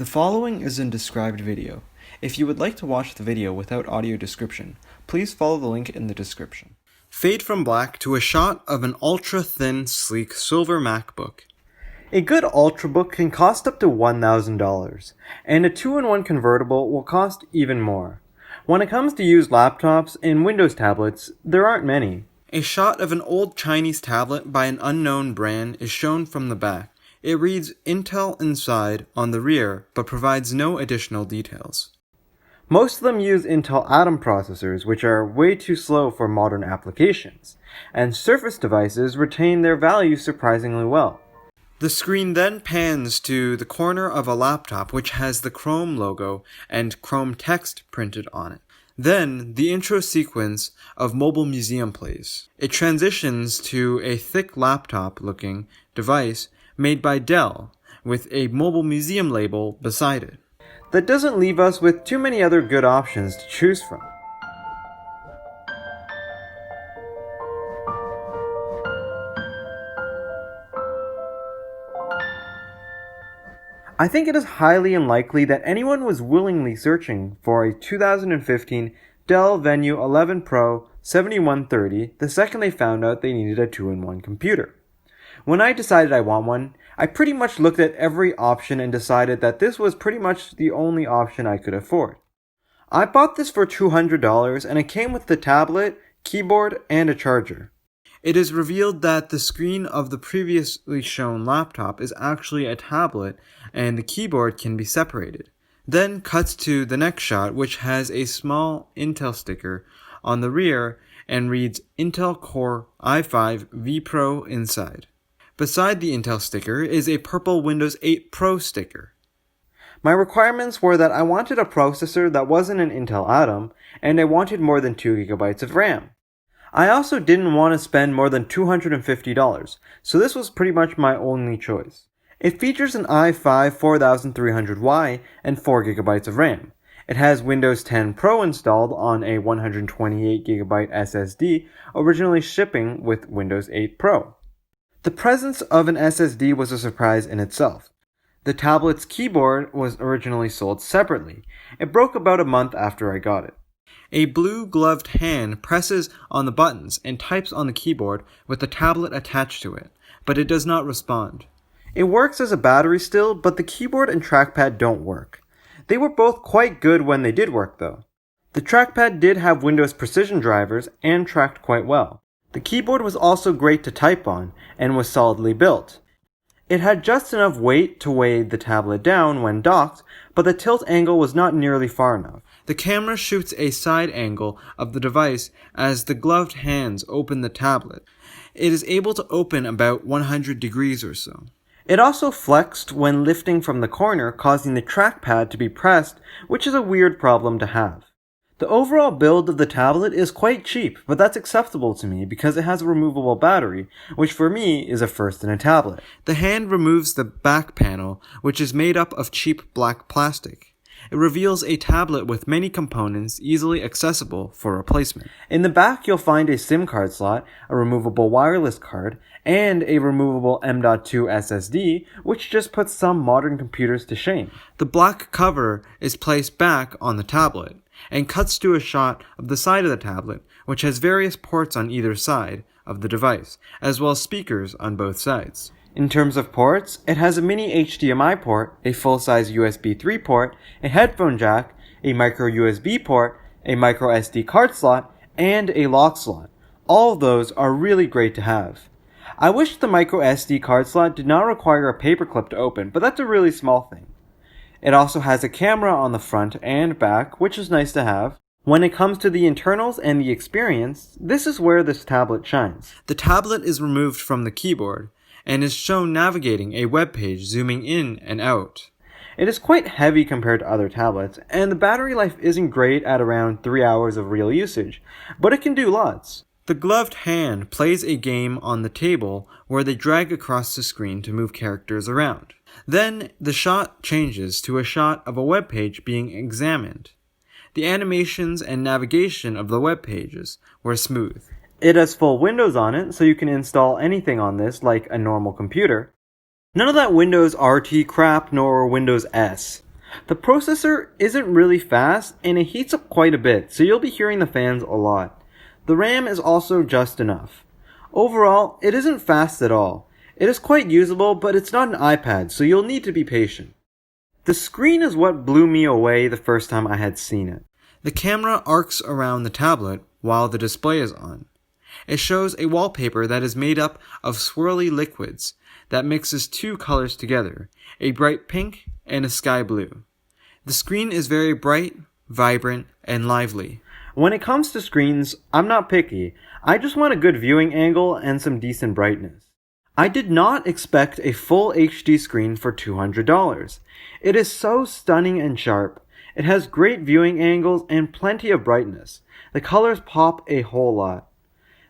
The following is in described video. If you would like to watch the video without audio description, please follow the link in the description. Fade from black to a shot of an ultra-thin, sleek silver MacBook. A good Ultrabook can cost up to $1,000, and a 2-in-1 convertible will cost even more. When it comes to used laptops and Windows tablets, there aren't many. A shot of an old Chinese tablet by an unknown brand is shown from the back. It reads Intel inside on the rear, but provides no additional details. Most of them use Intel Atom processors, which are way too slow for modern applications, and Surface devices retain their value surprisingly well. The screen then pans to the corner of a laptop which has the Chrome logo and Chrome text printed on it. Then, the intro sequence of Mobile Museum plays. It transitions to a thick laptop-looking device made by Dell, with a Mobile Museum label beside it. That doesn't leave us with too many other good options to choose from. I think it is highly unlikely that anyone was willingly searching for a 2015 Dell Venue 11 Pro 7130 the second they found out they needed a 2-in-1 computer. When I decided I want one, I pretty much looked at every option and decided that this was pretty much the only option I could afford. I bought this for $200 and it came with the tablet, keyboard, and a charger. It is revealed that the screen of the previously shown laptop is actually a tablet and the keyboard can be separated. Then cuts to the next shot, which has a small Intel sticker on the rear and reads Intel Core i5 vPro inside. Beside the Intel sticker is a purple Windows 8 Pro sticker. My requirements were that I wanted a processor that wasn't an Intel Atom, and I wanted more than 2 GB of RAM. I also didn't want to spend more than $250, so this was pretty much my only choice. It features an i5 4300Y and 4 GB of RAM. It has Windows 10 Pro installed on a 128GB SSD, originally shipping with Windows 8 Pro. The presence of an SSD was a surprise in itself. The tablet's keyboard was originally sold separately. It broke about a month after I got it. A blue gloved hand presses on the buttons and types on the keyboard with the tablet attached to it, but it does not respond. It works as a battery still, but the keyboard and trackpad don't work. They were both quite good when they did work though. The trackpad did have Windows Precision drivers and tracked quite well. The keyboard was also great to type on and was solidly built. It had just enough weight to weigh the tablet down when docked, but the tilt angle was not nearly far enough. The camera shoots a side angle of the device as the gloved hands open the tablet. It is able to open about 100 degrees or so. It also flexed when lifting from the corner, causing the trackpad to be pressed, which is a weird problem to have. The overall build of the tablet is quite cheap, but that's acceptable to me because it has a removable battery, which for me is a first in a tablet. The hand removes the back panel, which is made up of cheap black plastic. It reveals a tablet with many components easily accessible for replacement. In the back, you'll find a SIM card slot, a removable wireless card, and a removable M.2 SSD, which just puts some modern computers to shame. The black cover is placed back on the tablet and cuts to a shot of the side of the tablet, which has various ports on either side of the device, as well as speakers on both sides. In terms of ports, it has a mini HDMI port, a full-size USB 3 port, a headphone jack, a micro USB port, a micro SD card slot, and a lock slot. All of those are really great to have. I wish the micro SD card slot did not require a paperclip to open, but that's a really small thing. It also has a camera on the front and back, which is nice to have. When it comes to the internals and the experience, this is where this tablet shines. The tablet is removed from the keyboard and is shown navigating a web page zooming in and out. It is quite heavy compared to other tablets, and the battery life isn't great at around 3 hours of real usage, but it can do lots. The gloved hand plays a game on the table where they drag across the screen to move characters around. Then the shot changes to a shot of a web page being examined. The animations and navigation of the web pages were smooth. It has full Windows on it, so you can install anything on this like a normal computer. None of that Windows RT crap nor Windows S. The processor isn't really fast and it heats up quite a bit, so you'll be hearing the fans a lot. The RAM is also just enough. Overall, it isn't fast at all. It is quite usable, but it's not an iPad, so you'll need to be patient. The screen is what blew me away the first time I had seen it. The camera arcs around the tablet while the display is on. It shows a wallpaper that is made up of swirly liquids that mixes two colors together, a bright pink and a sky blue. The screen is very bright, vibrant, and lively. When it comes to screens, I'm not picky. I just want a good viewing angle and some decent brightness. I did not expect a full HD screen for $200. It is so stunning and sharp. It has great viewing angles and plenty of brightness. The colors pop a whole lot.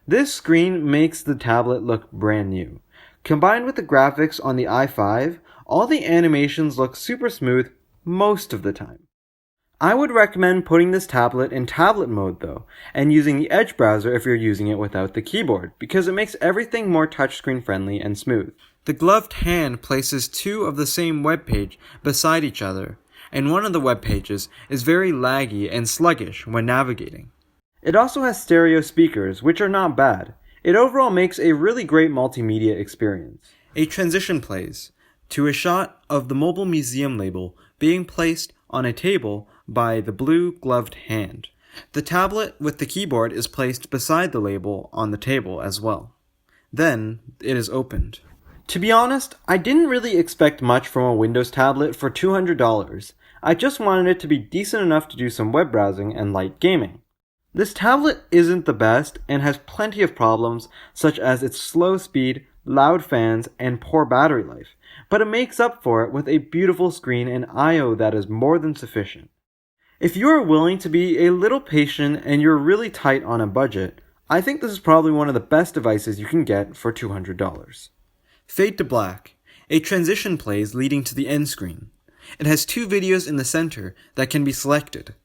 This screen makes the tablet look brand new. Combined with the graphics on the i5, all the animations look super smooth most of the time. I would recommend putting this tablet in tablet mode though, and using the Edge browser if you're using it without the keyboard, because it makes everything more touchscreen friendly and smooth. The gloved hand places two of the same web page beside each other, and one of the web pages is very laggy and sluggish when navigating. It also has stereo speakers, which are not bad. It overall makes a really great multimedia experience. A transition plays to a shot of the Mobile Museum label being placed on a table by the blue gloved hand. The tablet with the keyboard is placed beside the label on the table as well. Then it is opened. To be honest, I didn't really expect much from a Windows tablet for $200. I just wanted it to be decent enough to do some web browsing and light gaming. This tablet isn't the best and has plenty of problems such as its slow speed, loud fans, and poor battery life, but it makes up for it with a beautiful screen and I/O that is more than sufficient. If you are willing to be a little patient and you're really tight on a budget, I think this is probably one of the best devices you can get for $200. Fade to black. A transition plays leading to the end screen. It has two videos in the center that can be selected.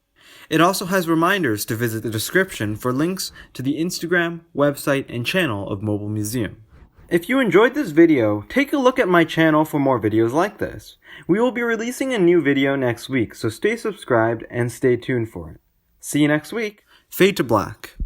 It also has reminders to visit the description for links to the Instagram, website, and channel of Mobile Museum. If you enjoyed this video, take a look at my channel for more videos like this. We will be releasing a new video next week, so stay subscribed and stay tuned for it. See you next week. Fade to black.